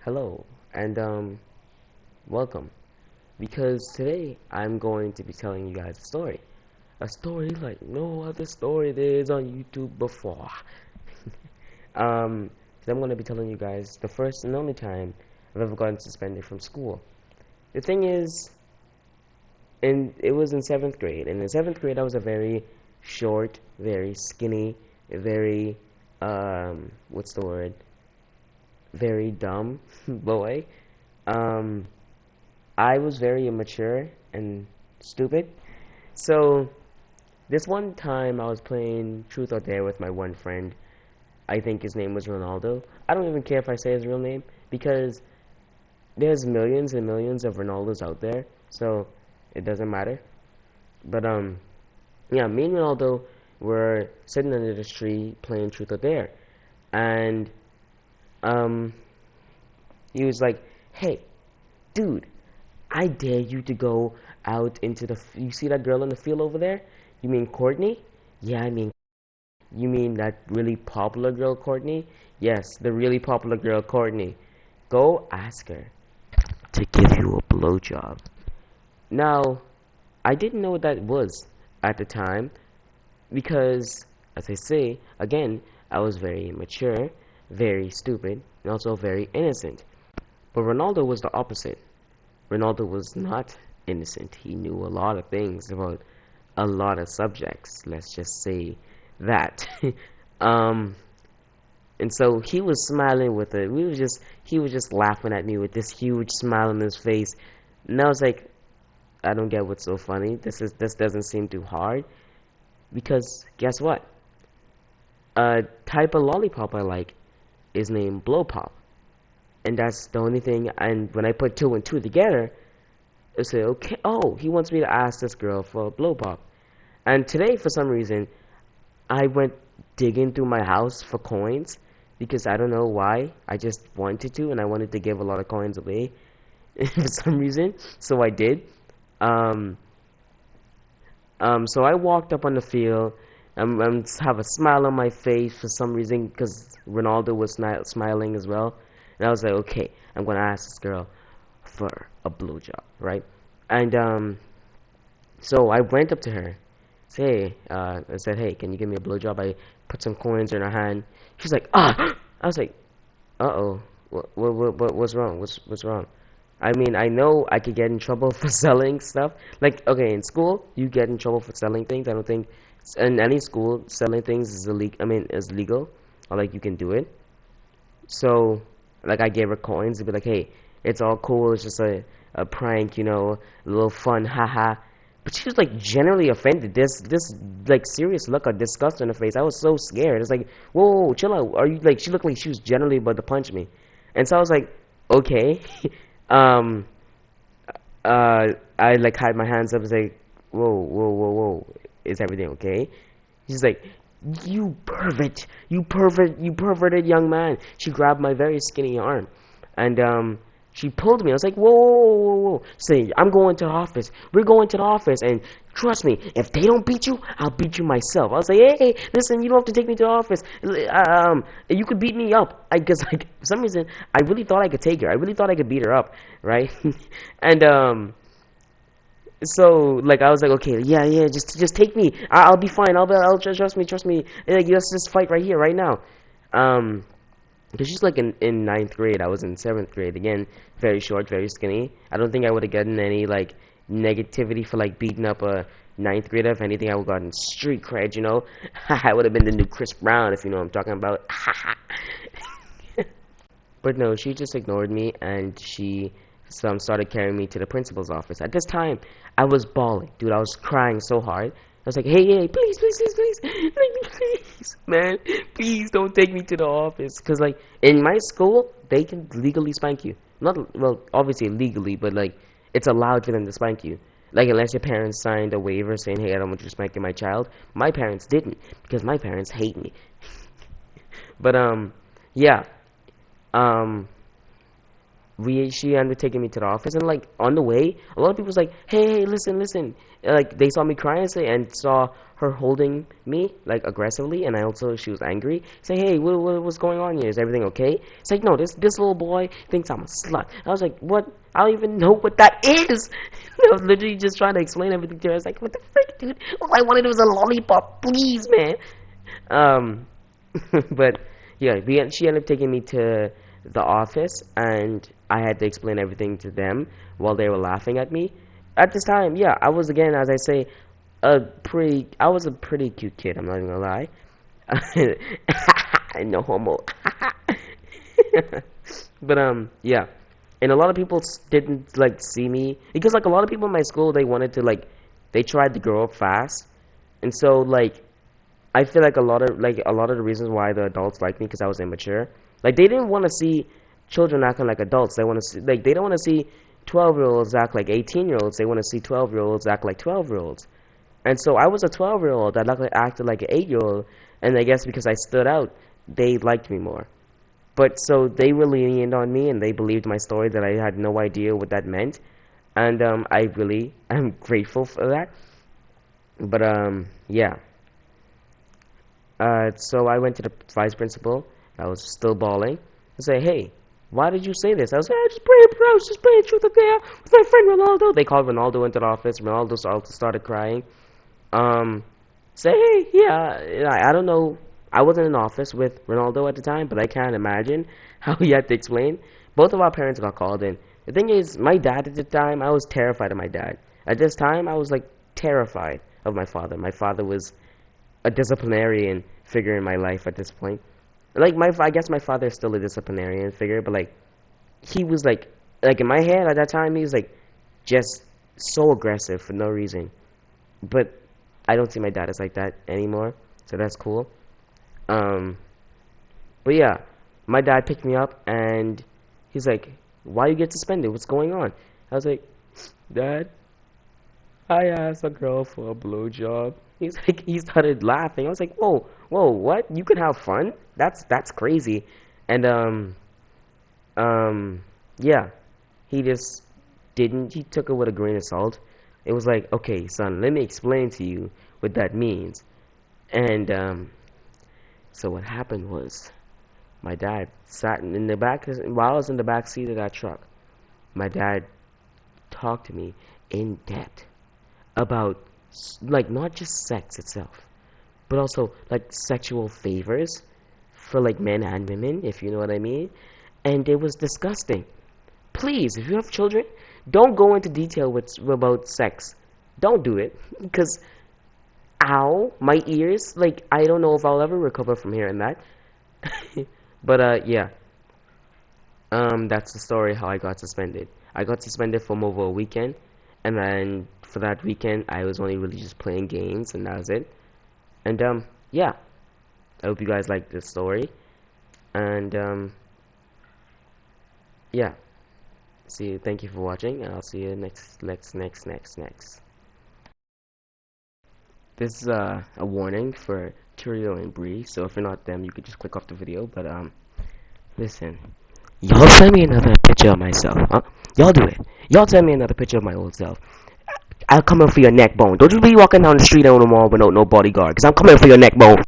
Hello, and welcome. Because today I'm going to be telling you guys a story. A story like no other story there is on YouTube before. um, so I'm going to be telling you guys the first and only time I've ever gotten suspended from school. The thing is, it was in 7th grade, and in 7th grade I was a very short, very skinny, very, what's the word? Very dumb boy. Um, I was very immature and stupid. So this one time I was playing Truth or Dare with my one friend. I think his name was Ronaldo. I don't even care if I say his real name because there's millions and millions of Ronaldos out there, so it doesn't matter. But yeah, me and Ronaldo were sitting under the tree playing Truth or Dare, and um, he was like, "Hey, dude, I dare you to go out into the. You see that girl in the field over there? You mean Courtney? Yeah, I mean. You mean that really popular girl, Courtney? Yes, the really popular girl, Courtney. Go ask her to give you a blowjob." Now, I didn't know what that was at the time because, as I say, again, I was very immature, very stupid, and also very innocent. But Ronaldo was the opposite. Ronaldo was not innocent. He knew a lot of things about a lot of subjects. Let's just say that. um, and so he was smiling with it. He was just laughing at me with this huge smile on his face. And I was like, I don't get what's so funny. This doesn't seem too hard because guess what? A type of lollipop I like is named Blow Pop, and that's the only thing. And when I put two and two together, I say, okay, oh, he wants me to ask this girl for a blow pop. And today, for some reason, I went digging through my house for coins because I don't know why. I just wanted to, and I wanted to give a lot of coins away for some reason. So I did. Um, so I walked up on the field. Have a smile on my face for some reason because Ronaldo was smiling as well. And I was like, okay, I'm gonna ask this girl for a blowjob, right? And so I went up to her, say, I said, "Hey, can you give me a blowjob?" I put some coins in her hand. She's like, "Ah!" I was like, "Uh-oh, what's wrong? What's wrong?" I mean, I know I could get in trouble for selling stuff. Like, okay, in school, you get in trouble for selling things. I don't think in any school selling things is illegal. I mean, is legal, or like you can do it. So, like, I gave her coins to be like, "Hey, it's all cool. It's just a prank, a little fun, haha." But she was like generally offended. This like serious look of disgust on her face. I was so scared. It's like, whoa, chill out. Are you like? She looked like she was generally about to punch me, and so I was like, okay. um, I like had my hands up. I was like, whoa. Is everything okay? She's like, you perverted young man. She grabbed my very skinny arm, and she pulled me. I was like, whoa. Say, I'm going to the office. We're going to the office, and trust me, if they don't beat you, I'll beat you myself. I was like, hey, listen, you don't have to take me to the office. You could beat me up. Because like for some reason, I really thought I could take her. I really thought I could beat her up, right? And so like I was like, okay, yeah, just take me. I'll be fine. I'll trust me. Like, let's just fight right here, right now. Um, because she's like in ninth grade. I was in 7th grade. Again, very short, very skinny. I don't think I would have gotten any like negativity for like beating up a ninth grader. If anything, I would have gotten street cred. I would have been the new Chris Brown, if you know what I'm talking about. But no, she just ignored me, and she started carrying me to the principal's office. At this time, I was bawling, dude. I was crying so hard. I was like, hey, please, man, please don't take me to the office. Cause like in my school, they can legally spank you. Not well, obviously legally, but like it's allowed for them to spank you. Like unless your parents signed a waiver saying, hey, I don't want you spanking my child. My parents didn't because my parents hate me. But yeah. Um, she ended up taking me to the office, and like on the way, a lot of people was like, hey, listen. Like they saw me crying and saw her holding me like aggressively, and I also she was angry. Say, hey, what's going on here? Is everything okay? It's like, no, this little boy thinks I'm a slut. I was like, what? I don't even know what that is. I was literally just trying to explain everything to her. I was like, what the frick, dude? All I wanted was a lollipop, please, man. Um, but yeah, she ended up taking me to the office, and I had to explain everything to them while they were laughing at me. At this time, yeah, I was again, as I say, I was a pretty cute kid. I'm not even gonna lie. No homo. But yeah, and a lot of people didn't like see me because like a lot of people in my school they wanted to like they tried to grow up fast, and so like I feel like a lot of the reasons why the adults like me because I was immature. Like they didn't want to see children acting like adults. They want to see like they don't want to see 12-year-olds act like 18-year-olds. They want to see 12-year-olds act like 12-year-olds. And so I was a 12-year-old that acted like an 8-year-old, and I guess because I stood out, they liked me more. But so they were lenient on me, and they believed my story that I had no idea what that meant, and I really am grateful for that. But yeah. So I went to the vice principal. I was still bawling. I say, hey, why did you say this? I was like, I was just playing truth or dare with my friend Ronaldo. They called Ronaldo into the office. Ronaldo also started crying. Um, say, hey, yeah, I don't know. I wasn't in the office with Ronaldo at the time, but I can't imagine how he had to explain. Both of our parents got called in. The thing is, my dad at the time, I was terrified of my dad. At this time, I was like terrified of my father. My father was a disciplinarian figure in my life at this point. Like I guess my father is still a disciplinarian figure, but like he was like in my head at that time he was like just so aggressive for no reason. But I don't see my dad as like that anymore, so that's cool. Um, but yeah, my dad picked me up and he's like, "Why you get suspended? What's going on?" I was like, "Dad, I asked a girl for a blowjob." He's like, he started laughing. I was like, whoa, what? You can have fun? That's crazy. And yeah, he just didn't. He took it with a grain of salt. It was like, okay, son, let me explain to you what that means. And so what happened was, my dad sat in the back while I was in the back seat of that truck. My dad talked to me in depth about like not just sex itself, but also like sexual favors for like men and women, if you know what I mean. And it was disgusting. Please, if you have children, don't go into detail about sex. Don't do it because ow, my ears. Like I don't know if I'll ever recover from hearing that. But yeah, that's the story how I got suspended. I got suspended for over a weekend, and then for that weekend I was only really just playing games, and that was it. And yeah, I hope you guys liked this story, and yeah, see you. Thank you for watching, and I'll see you next. This is a warning for Turio and Bree, so if you're not them, you could just click off the video. But listen, y'all send me another picture of myself, huh? Y'all do it. Y'all send me another picture of my old self. I'll come in for your neck bone. Don't you be walking down the street on the mall with no bodyguard, because I'm coming for your neck bone.